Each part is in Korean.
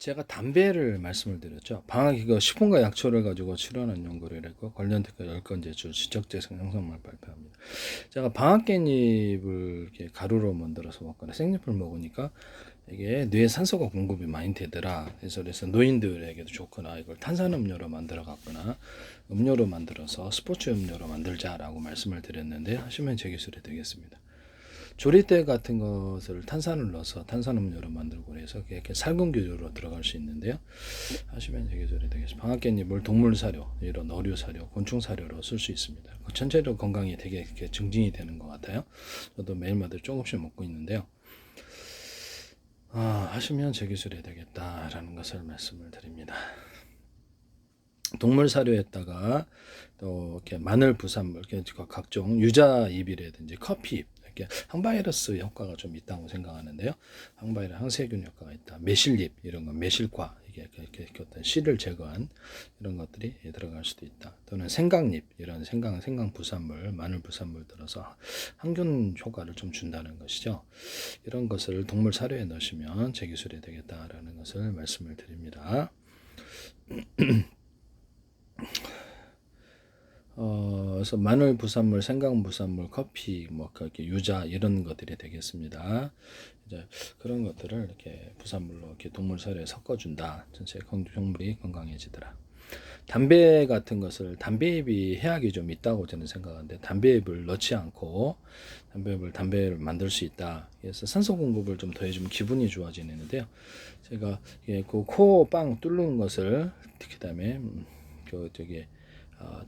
제가 담배를 말씀을 드렸죠. 방학 이거 식품과 약초를 가지고 치료하는 연구를 했고 관련 특허 10건 제출 지적재생 형성물 발표합니다. 제가 방학 깻잎을 이렇게 가루로 만들어서 먹거나 생잎을 먹으니까 이게 뇌에 산소가 공급이 많이 되더라. 그래서 노인들에게도 좋거나 이걸 탄산음료로 만들어 갖거나 음료로 만들어서 스포츠 음료로 만들자라고 말씀을 드렸는데 하시면 제 기술이 되겠습니다. 조리대 같은 것을 탄산을 넣어서 탄산음료로 만들고 그래서 이렇게 살균기류로 들어갈 수 있는데요. 하시면 되게 저리 되겠습니다. 방앗깻잎을 동물 사료, 이런 어류 사료, 곤충 사료로 쓸 수 있습니다. 전체적으로 건강이 되게 이렇게 증진이 되는 것 같아요. 저도 매일마다 조금씩 먹고 있는데요. 하시면 제 기술이 되겠다라는 것을 말씀을 드립니다. 동물 사료에다가 또 이렇게 마늘 부산물, 이렇게 각종 유자잎이라든지 커피잎, 이렇게 항바이러스 효과가 좀 있다고 생각하는데요. 항바이러스 항세균 효과가 있다. 매실잎 이런 거, 매실과 이렇게 어떤 씨를 제거한 이런 것들이 들어갈 수도 있다. 또는 생강잎 이런 생강 부산물, 마늘 부산물 들어서 항균 효과를 좀 준다는 것이죠. 이런 것을 동물 사료에 넣으시면 제 기술이 되겠다라는 것을 말씀을 드립니다. 그래서 마늘 부산물, 생강 부산물, 커피, 뭐 그렇게 유자 이런 것들이 되겠습니다. 이제 그런 것들을 이렇게 부산물로 이렇게 동물 사료에 섞어준다. 전체 동물이 건강해지더라. 담배 같은 것을 담배잎이 해악이 좀 있다고 저는 생각하는데 담배잎을 넣지 않고 담배를 만들 수 있다. 그래서 산소 공급을 좀 더해주면 기분이 좋아지는데요. 제가 그 코 빵 뚫는 것을 그다음에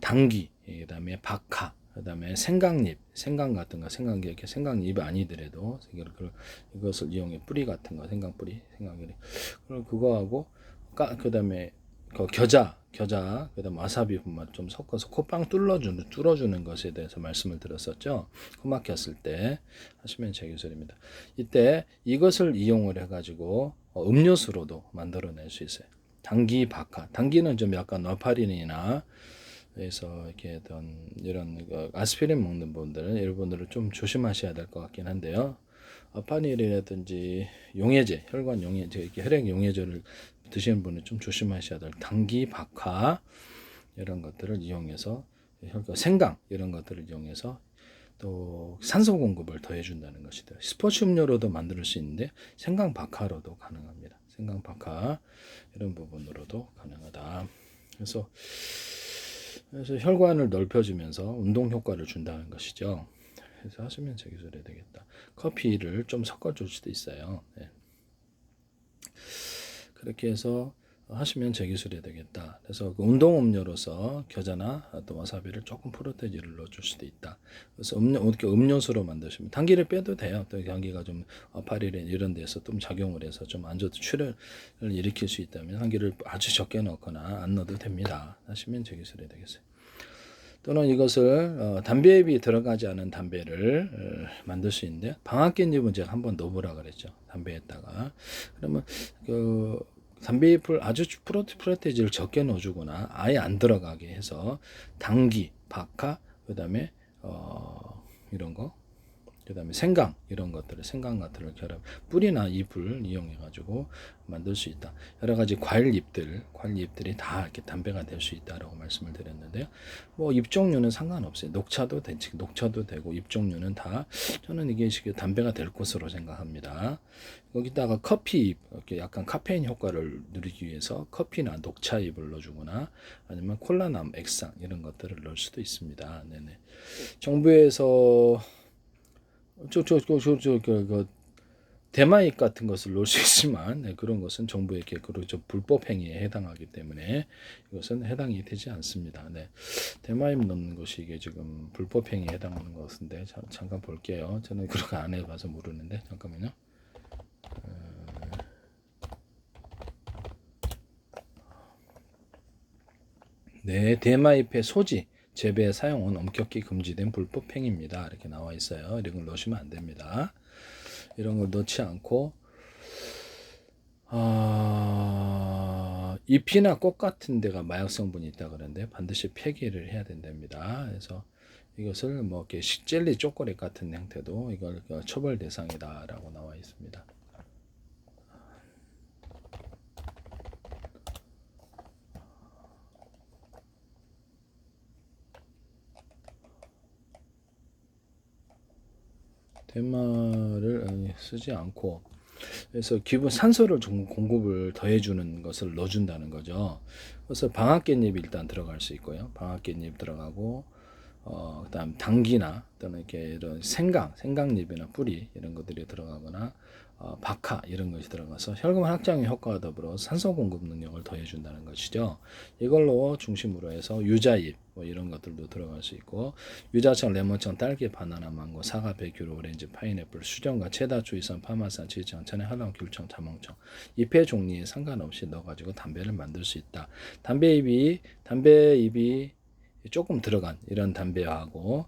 당귀, 그다음에 박하, 그다음에 생강잎, 생강 같은 거, 생강이 이렇게 생강잎이 아니더라도 이것을 이용해 뿌리 같은 거, 생강뿌리, 생강뿌리, 그리고 그거하고 그다음에 그 겨자, 그다음 와사비 분말 좀 섞어서 코빵 뚫어주는 것에 대해서 말씀을 드렸었죠. 코 막혔을 때 하시면 제 기술입니다. 이때 이것을 이용을 해가지고 음료수로도 만들어낼 수 있어요. 당귀, 박하, 당귀는 좀 약간 너파린이나 그래서 이렇게 어떤 이런 아스피린 먹는 분들은 여러분들은 좀 조심하셔야 될 것 같긴 한데요. 아파닐이라든지 용해제, 혈관 용해제, 이렇게 혈액 용해제를 드시는 분은 좀 조심하셔야 될 당귀, 박하 이런 것들을 이용해서 생강 이런 것들을 이용해서 또 산소 공급을 더해준다는 것이다. 스포츠 음료로도 만들 수 있는데 생강 박하로도 가능합니다. 생강 박하 이런 부분으로도 가능하다. 그래서 혈관을 넓혀주면서 운동 효과를 준다는 것이죠. 그래서 하시면 제 기술이 되겠다. 커피를 좀 섞어줄 수도 있어요. 네. 그렇게 해서 하시면 제 기술이 되겠다. 그래서 그 운동 음료로서 겨자나 또 와사비를 조금 프로테이지를 넣어줄 수도 있다. 그래서 이렇게 음료수로 만드시면 당기를 빼도 돼요. 또 당기가 좀 파리에 이런 데서 좀 작용을 해서 좀 안 좋은 출혈을 일으킬 수 있다면 당기를 아주 적게 넣거나 안 넣어도 됩니다. 하시면 제 기술이 되겠어요. 또는 이것을 담배잎이 들어가지 않은 담배를 만들 수 있는데 방앗깻잎은 제가 한번 넣어보라 그랬죠. 담배에다가 그러면 그 담배잎을 아주 프로테이지를 적게 넣어주거나 아예 안 들어가게 해서 당귀, 박하, 그다음에 이런 거, 그다음에 생강 이런 것들을 생강 같은 걸 결합 뿌리나 잎을 이용해 가지고 만들 수 있다. 여러 가지 과일잎들이 다 이렇게 담배가 될 수 있다라고 말씀을 드렸는데요. 뭐 잎 종류는 상관없어요. 녹차도 되고 잎 종류는 다 저는 이게 담배가 될 것으로 생각합니다. 거기다가 커피잎 이렇게 약간 카페인 효과를 누리기 위해서 커피나 녹차잎을 넣어주거나 아니면 콜라나 액상 이런 것들을 넣을 수도 있습니다. 네네. 정부에서 대마잎 같은 것을 넣을 수 있지만 네, 그런 것은 정부의 불법 행위에 해당하기 때문에 이것은 해당이 되지 않습니다. 네, 대마잎 넣는 것이 이게 지금 불법 행위에 해당하는 것인데 잠깐 볼게요. 저는 그렇게 안 해봐서 모르는데 잠깐만요. 네, 대마잎의 소지 재배 사용은 엄격히 금지된 불법 행위입니다. 이렇게 나와 있어요. 이런 걸 넣으시면 안 됩니다. 이런 걸 넣지 않고 잎이나 꽃 같은 데가 마약 성분이 있다 그러는데 반드시 폐기를 해야 된답니다. 그래서 이것을 뭐 이렇게 젤리 초콜릿 같은 형태도 이걸 처벌 대상이다라고 나와 있습니다. 대마를 쓰지 않고, 그래서 기본 산소를 좀 공급을 더해주는 것을 넣어준다는 거죠. 그래서 방앗깻잎이 일단 들어갈 수 있고요. 방앗깻잎 들어가고, 그다음 당귀나 또는 이렇게 이런 생강잎이나 뿌리 이런 것들이 들어가거나 박하 이런 것이 들어가서 혈관 확장의 효과와 더불어 산소 공급 능력을 더해준다는 것이죠. 이걸로 중심으로 해서 유자잎 뭐 이런 것들도 들어갈 수 있고, 유자청, 레몬청, 딸기, 바나나, 망고, 사과, 백유로, 오렌지, 파인애플, 수정과 체다, 주이선, 파마산, 지청, 천연, 한랑, 귤청, 자몽청, 잎의 종류에 상관없이 넣어가지고 담배를 만들 수 있다. 담배잎이 조금 들어간 이런 담배하고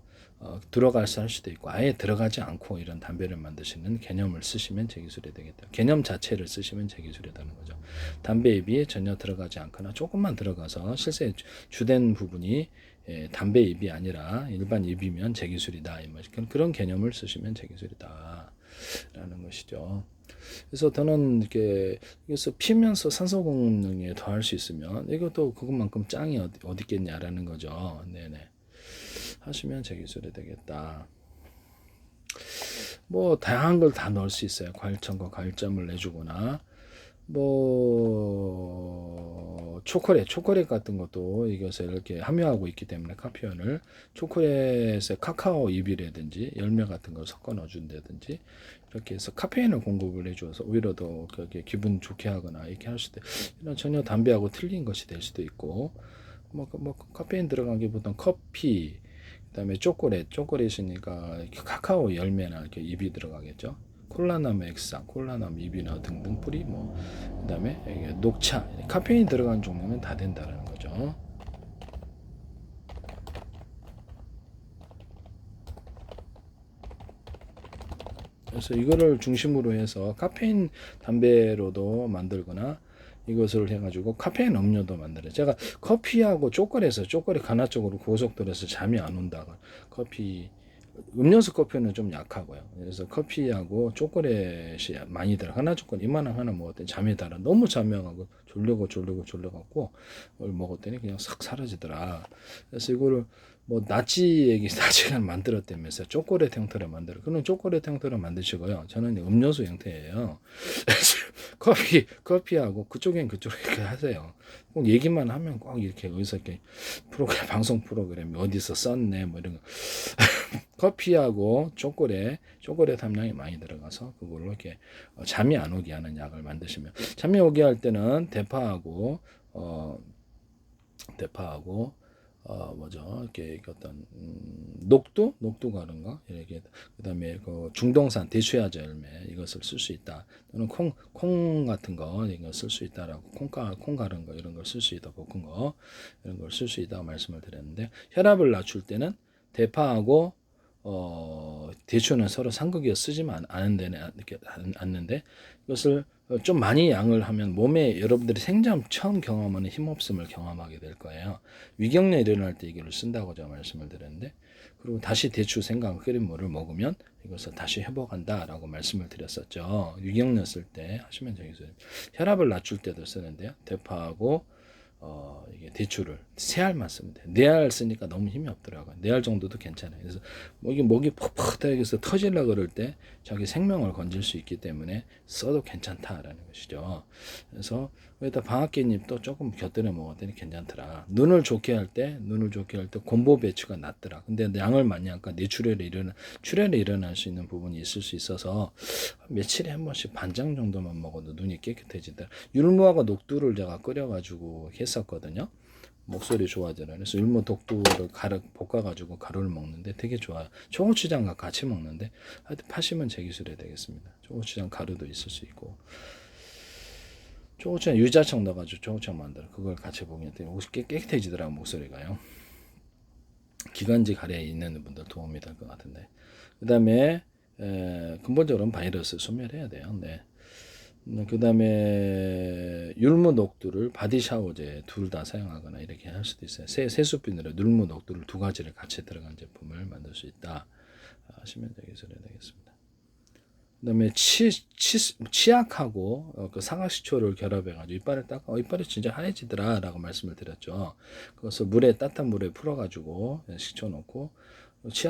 들어가서 할 수도 있고 아예 들어가지 않고 이런 담배를 만드시는 개념을 쓰시면 제 기술이 되겠다. 개념 자체를 쓰시면 제 기술이 되는 거죠. 담배잎이 전혀 들어가지 않거나 조금만 들어가서 실제 주된 부분이 담배 잎이 아니라 일반 잎이면 제 기술이다. 그런 개념을 쓰시면 제 기술이다. 라는 것이죠. 그래서 저는 이렇게 여기서 피면서 산소 공급능에 더할 수 있으면 이것도 그것만큼 짱이 어디 있겠냐라는 거죠. 네네. 하시면 제 기술이 되겠다. 뭐 다양한 걸 다 넣을 수 있어요. 과일청과 과일점을 내주거나 뭐 초콜릿 같은 것도 이것에 이렇게 함유하고 있기 때문에 카피온을 초콜릿에 카카오 잎이라든지 열매 같은 걸 섞어 넣어준다든지 이렇게 해서 카페인을 공급을 해줘서 오히려 더 그렇게 기분 좋게 하거나 이렇게 할 수도, 이런 전혀 담배하고 틀린 것이 될 수도 있고, 뭐 카페인 들어간 게 보통 커피, 그다음에 초콜릿이니까 카카오 열매나 이렇게 잎이 들어가겠죠. 콜라나무 액상, 콜라나무 잎이나 등등 뿌리, 뭐 그다음에 녹차, 카페인 들어간 종류는 다 된다라는 거죠. 그래서 이거를 중심으로 해서 카페인 담배로도 만들거나 이것을 해가지고 카페인 음료도 만들어요. 제가 커피하고 초콜릿 가나 쪽으로 고속도로에서 잠이 안 온다고, 커피 음료수 커피는 좀 약하고요. 그래서 커피하고 초콜릿이 많이 들어. 하나 초콜릿 이만한 하나 먹었더니 잠이 달아. 너무 잠명하고 졸려갖고 그걸 먹었더니 그냥 싹 사라지더라. 그래서 이거를 뭐 나치가 만들었다면서 초콜릿 형태로 만들어. 그럼 초콜릿 형태로 만드시고요. 저는 음료수 형태예요. 커피하고 그쪽엔 그렇게 하세요. 꼭 얘기만 하면 꼭 이렇게 어디서 이렇게 방송 프로그램이 어디서 썼네 뭐 이런 거. 커피하고 초콜릿 함량이 많이 들어가서 그걸로 이렇게 잠이 안 오게 하는 약을 만드시면, 잠이 오게 할 때는 대파하고 뭐죠, 이렇게 어떤 녹두가 그런가 이렇게, 그다음에 그 중동산 대추야자 열매 이것을 쓸 수 있다. 또는 콩 같은 거 이거 쓸 수 있다라고, 콩 가른 거 이런 걸 쓸 수 있다. 볶은 거 이런 걸 쓸 수 있다고 말씀을 드렸는데, 혈압을 낮출 때는 대파하고 대추는 서로 상극이어 쓰지만 않는데 이것을 좀 많이 양을 하면 몸에 여러분들이 생전 처음 경험하는 힘없음을 경험하게 될 거예요. 위경련 일어날 때 이걸 쓴다고 제가 말씀을 드렸는데, 그리고 다시 대추 생강 끓인 물을 먹으면 이것을 다시 회복한다라고 말씀을 드렸었죠. 위경련 쓸 때 하시면 되겠어요. 혈압을 낮출 때도 쓰는데요. 대파하고 이게 대추를 3알만 쓰면 돼요. 4알 쓰니까 너무 힘이 없더라고요. 4알 정도도 괜찮아요. 그래서 목이 퍽퍽하게 해서 터질라 그럴 때 자기 생명을 건질 수 있기 때문에 써도 괜찮다라는 것이죠. 그래서 여기다 방앗깻잎도 조금 곁들여 먹었더니 괜찮더라. 눈을 좋게 할 때 곰보 배추가 낫더라. 근데 양을 많이 하니까 뇌출혈이 일어날 수 있는 부분이 있을 수 있어서 며칠에 한 번씩 반장 정도만 먹어도 눈이 깨끗해지더라. 율무하고 녹두를 제가 끓여가지고 했었거든요. 목소리 좋아져요. 그래서 율무 독두를 볶아가지고 가루를 먹는데 되게 좋아요. 초고추장과 같이 먹는데 하여튼 파시면 제 기술이 되겠습니다. 초고추장 가루도 있을 수 있고, 초고추장 유자청 넣어가지고 초고추장 만들어 그걸 같이 먹으면 깨끗해지더라고 목소리가요. 기관지 가래에 있는 분들 도움이 될 것 같은데, 그 다음에 근본적으로는 바이러스 소멸해야 돼요. 네. 그 다음에 율무 녹두를 바디 샤워제 둘 다 사용하거나 이렇게 할 수도 있어요. 세수비누로 율무 녹두를 2가지를 같이 들어간 제품을 만들 수 있다 하시면 되겠습니다. 그 다음에 치약하고 그 사과식초를 결합해가지고 이빨을 닦아, 이빨이 진짜 하얘지더라 라고 말씀을 드렸죠. 그것을 따뜻한 물에 풀어가지고 식초 넣고